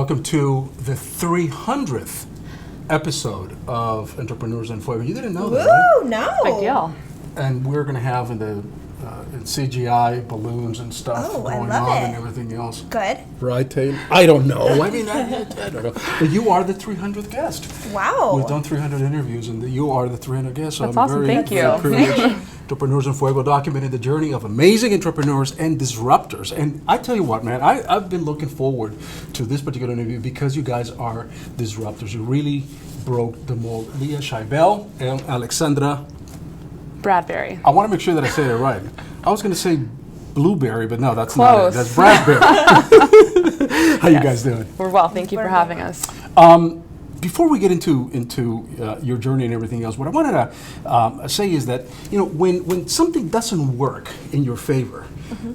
welcome to the 300th episode of Entrepreneurs in Fuego. You didn't know that, right? Woo, no. Big deal. And we're going to have in CGI balloons and stuff going on and everything else. Good. Right, Taylor? I don't know. I mean, I don't know. But you are the 300th guest. Wow. We've done 300 interviews, and you are the 300th guest. So That's I'm awesome. very, Thank very you. privileged. Entrepreneurs in Fuego documented the journey of amazing entrepreneurs and disruptors. And I tell you what, man, I've been looking forward to this particular interview because you guys are disruptors. You really broke the mold. Leiah, Scheibel, and Alexandra. Bradberry. I want to make sure that I say it right. I was going to say blueberry, but no, that's Close. not it. That's Bradberry. How you guys doing? We're well. Thank you for having us. Before we get into your journey and everything else, what I wanted to say is that when something doesn't work in your favor,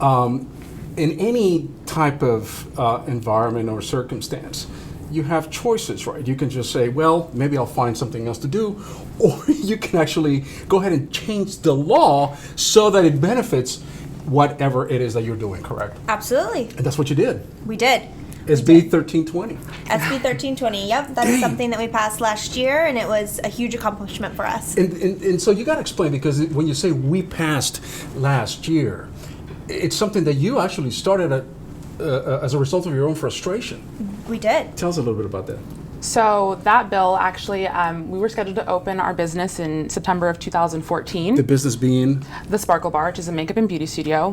in any type of environment or circumstance, you have choices, right? You can just say, well, maybe I'll find something else to do, or you can actually go ahead and change the law so that it benefits whatever it is that you're doing, correct? Absolutely. And that's what you did. We did. SB 1320. SB 1320, yep. That's something that we passed last year, and it was a huge accomplishment for us. And so you got to explain, because when you say we passed last year, it's something that you actually started as a result of your own frustration. We did. Tell us a little bit about that. So that bill actually, we were scheduled to open our business in September of 2014. The business being? The Sparkle Bar, which is a makeup and beauty studio.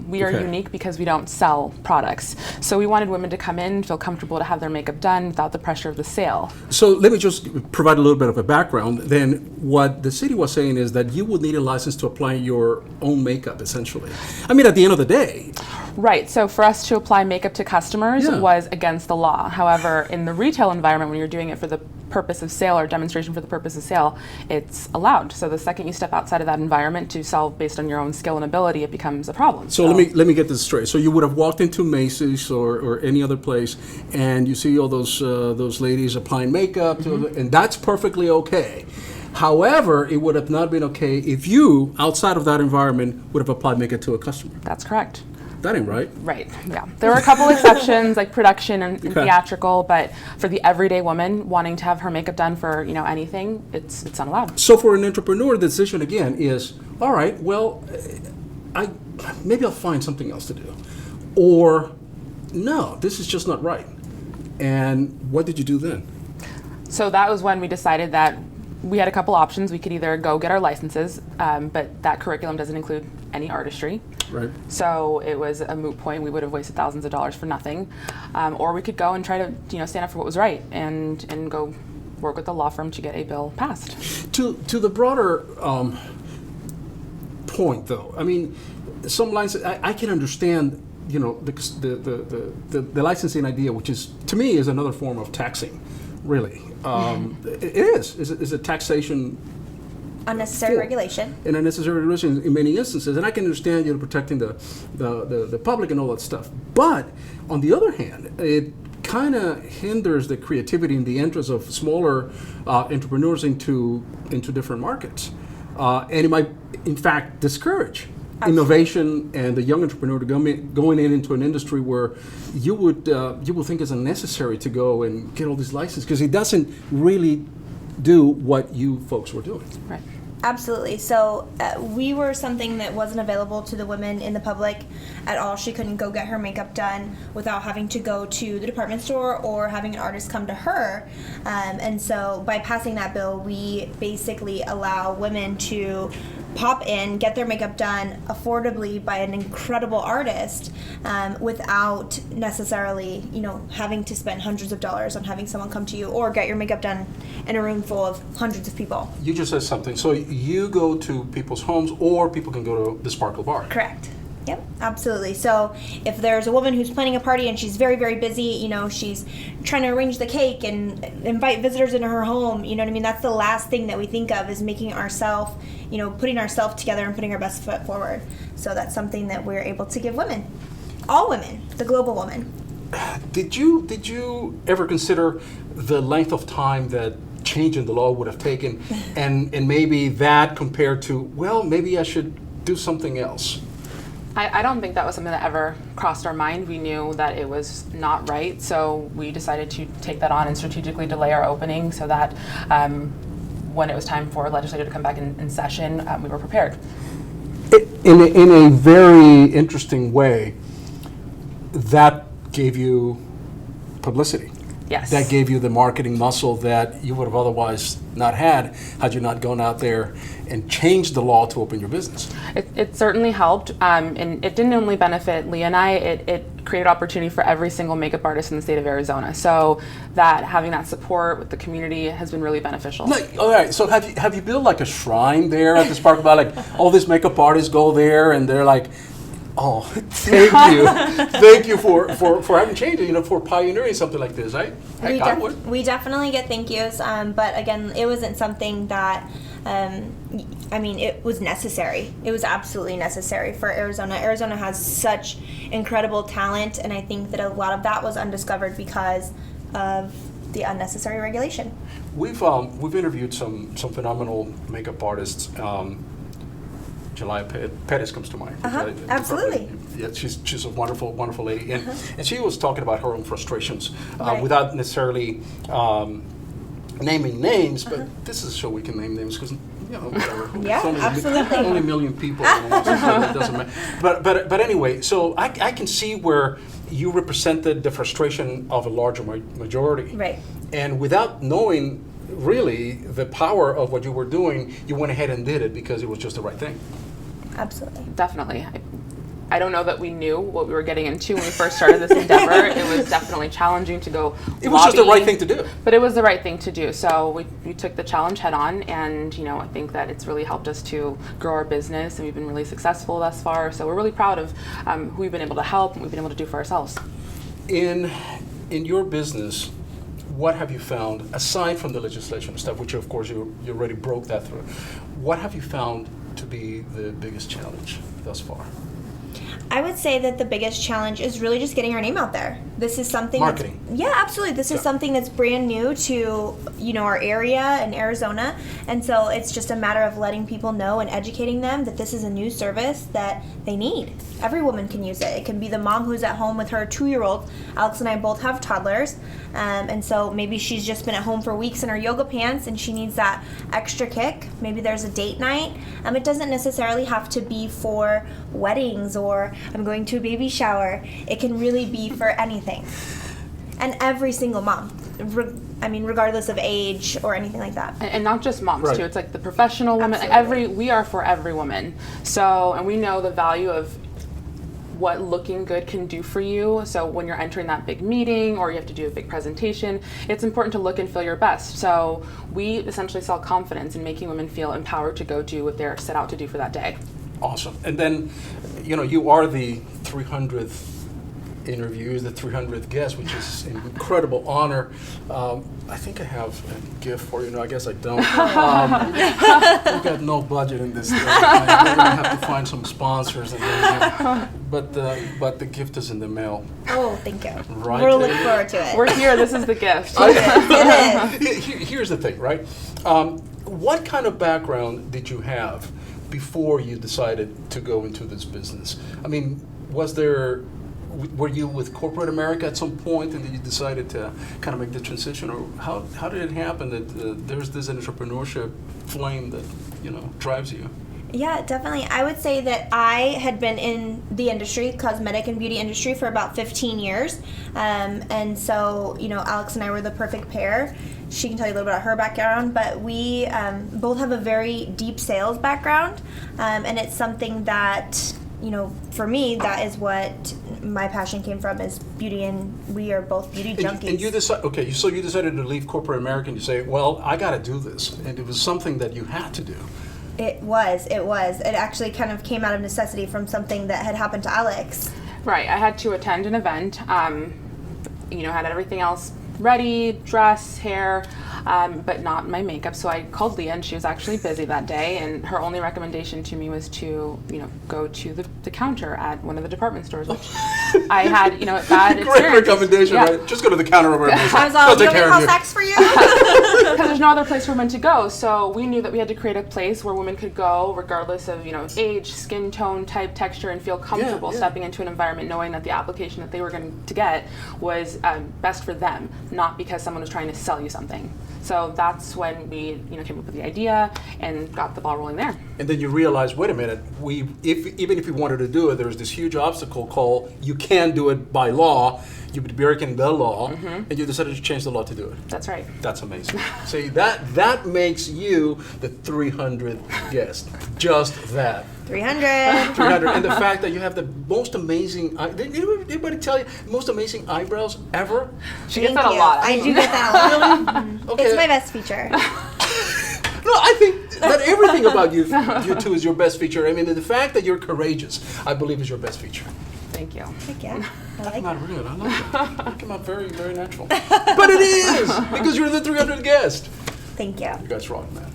We are unique because we don't sell products. So we wanted women to come in, feel comfortable to have their makeup done without the pressure of the sale. So let me just provide a little bit of a background. Then what the city was saying is that you would need a license to apply your own makeup, essentially. I mean, at the end of the day. Right, so for us to apply makeup to customers was against the law. However, in the retail environment, when you're doing it for the purpose of sale or demonstration for the purpose of sale, it's allowed. So the second you step outside of that environment to sell based on your own skill and ability, it becomes a problem. So let me get this straight. So you would have walked into Macy's or any other place, and you see all those ladies applying makeup, and that's perfectly okay. However, it would have not been okay if you, outside of that environment, would have applied makeup to a customer. That's correct. That ain't right. Right, yeah. There were a couple exceptions, like production and theatrical, but for the everyday woman wanting to have her makeup done for anything, it's unallowed. So for an entrepreneur, the decision again is, all right, well, maybe I'll find something else to do, or no, this is just not right. And what did you do then? So that was when we decided that we had a couple options. We could either go get our licenses, but that curriculum doesn't include any artistry. Right. So it was a moot point. We would have wasted thousands of dollars for nothing. Or we could go and try to stand up for what was right and go work with the law firm to get a bill passed. To the broader point, though, I mean, some license I can understand. The licensing idea, which is to me is another form of taxing, really. It is a taxation. Unnecessary regulation. And unnecessary regulation in many instances. And I can understand protecting the public and all that stuff. But on the other hand, it kind of hinders the creativity and the entrance of smaller entrepreneurs into different markets. And it might, in fact, discourage innovation and the young entrepreneur to going into an industry where you would think it's unnecessary to go and get all these licenses, because it doesn't really do what you folks were doing. Right. Absolutely. So we were something that wasn't available to the women in the public at all. She couldn't go get her makeup done without having to go to the department store or having an artist come to her. And so by passing that bill, we basically allow women to pop in, get their makeup done affordably by an incredible artist, without necessarily, having to spend hundreds of dollars on having someone come to you or get your makeup done in a room full of hundreds of people. You just said something. So you go to people's homes, or people can go to the Sparkle Bar. Correct. Yep, absolutely. So if there's a woman who's planning a party and she's very, very busy, she's trying to arrange the cake and invite visitors into her home, that's the last thing that we think of, is making ourselves, putting ourselves together and putting our best foot forward. So that's something that we're able to give women, all women, the global woman. Did you ever consider the length of time that changing the law would have taken, and maybe that compared to, well, maybe I should do something else? I don't think that was something that ever crossed our mind. We knew that it was not right, so we decided to take that on and strategically delay our opening so that when it was time for legislature to come back in session, we were prepared. In a very interesting way, that gave you publicity. Yes. That gave you the marketing muscle that you would have otherwise not had you not gone out there and changed the law to open your business. It certainly helped, and it didn't only benefit Leiah and I, it created opportunity for every single makeup artist in the state of Arizona. So that having that support with the community has been really beneficial. All right, so have you built like a shrine there at the Spark Bar? Like all these makeup artists go there and they're like, oh, thank you for having changed it, for pioneering something like this. We definitely get thank yous, but again, it wasn't something that, it was necessary. It was absolutely necessary for Arizona. Arizona has such incredible talent, and I think that a lot of that was undiscovered because of the unnecessary regulation. We've interviewed some phenomenal makeup artists. Leiah Pettis comes to mind. Absolutely. Yeah, she's a wonderful lady, and she was talking about her own frustrations Right. without necessarily naming names. But this is a show we can name names because whatever. Yeah, it's only absolutely. only 1 million people. So it doesn't matter. But anyway, so I can see where you represented the frustration of a larger majority. Right. And without knowing really the power of what you were doing, you went ahead and did it because it was just the right thing. Absolutely. Definitely. I don't know that we knew what we were getting into when we first started this endeavor. It was definitely challenging to go It was just the right thing to do. But it was the right thing to do. So we took the challenge head on, and I think that it's really helped us to grow our business, and we've been really successful thus far. So we're really proud of who we've been able to help and what we've been able to do for ourselves. In your business, what have you found, aside from the legislation stuff, which of course you already broke that through, what have you found to be the biggest challenge thus far? I would say that the biggest challenge is really just getting our name out there. This is something Marketing. Yeah, absolutely. This is something that's brand new to, our area in Arizona. And so it's just a matter of letting people know and educating them that this is a new service that they need. Every woman can use it. It can be the mom who's at home with her 2-year-old. Alex and I both have toddlers. And so maybe she's just been at home for weeks in her yoga pants and she needs that extra kick. Maybe there's a date night. It doesn't necessarily have to be for weddings or I'm going to a baby shower. It can really be for anything. And every single mom, regardless of age or anything like that. And not just moms Right. too. It's like the professional women. Absolutely. We are for every woman. So, and we know the value of what looking good can do for you. So when you're entering that big meeting or you have to do a big presentation, it's important to look and feel your best. So we essentially sell confidence in making women feel empowered to go do what they're set out to do for that day. Awesome. And then, you are the 300th interviews, the 300th guest, which is an incredible honor. I think I have a gift for you. No, I guess I don't. We've got no budget in this thing. We're going to have to find some sponsors. But the gift is in the mail. Oh, thank you. Right. We'll look forward to it. We're here. This is the gift. It is. Here's the thing, right? What kind of background did you have before you decided to go into this business? Were you with corporate America at some point and then you decided to kind of make the transition? Or how did it happen that there's this entrepreneurship flame that, drives you? Yeah, definitely. I would say that I had been in the industry, cosmetic and beauty industry, for about 15 years. And so, Alex and I were the perfect pair. She can tell you a little bit about her background, but we both have a very deep sales background. And it's something that, for me, that is what my passion came from, is beauty, and we are both beauty junkies. And you decided to leave corporate America and you say, well, I got to do this. And it was something that you had to do. It was. It actually kind of came out of necessity from something that had happened to Alex. Right. I had to attend an event. Had everything else ready, dress, hair, but not my makeup. So I called Leiah, and she was actually busy that day. And her only recommendation to me was to, go to the counter at one of the department stores, which I had, bad experience. Great recommendation, Yeah. right? Just go to the counter over there. I was all, do you want me to call Saks for you? because there's no other place for women to go. So we knew that we had to create a place where women could go, regardless of age, skin tone, type, texture, and feel comfortable stepping into an environment, knowing that the application that they were going to get was best for them, not because someone was trying to sell you something. So that's when we came up with the idea and got the ball rolling there. And then you realize, wait a minute, even if we wanted to do it, there's this huge obstacle called you can't do it by law. You'd be breaking the law, and you decided to change the law to do it. That's right. That's amazing. See, that makes you the 300th guest. Just that. 300. 300. And the fact that you have the most amazing, did anybody tell you, most amazing eyebrows ever? She gets that a lot. I do get that a lot. Okay. It's my best feature. No, I think that everything about you two is your best feature. I mean, the fact that you're courageous, I believe, is your best feature. Thank you. Heck yeah. I That like came it. out real. I like that. That came out very, very natural. But it is, because you're the 300th guest. Thank you. You guys rock, man.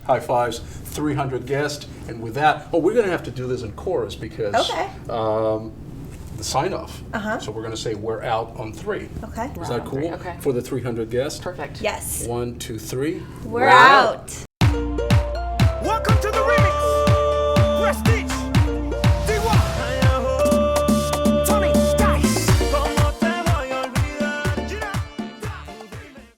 High fives, 300 guest. And with that, we're going to have to do this in chorus because Okay. The sign off. So we're going to say we're out on 3. Okay. Is that cool? Okay. For the 300 guest? Perfect. Yes. 1, 2, 3. We're out.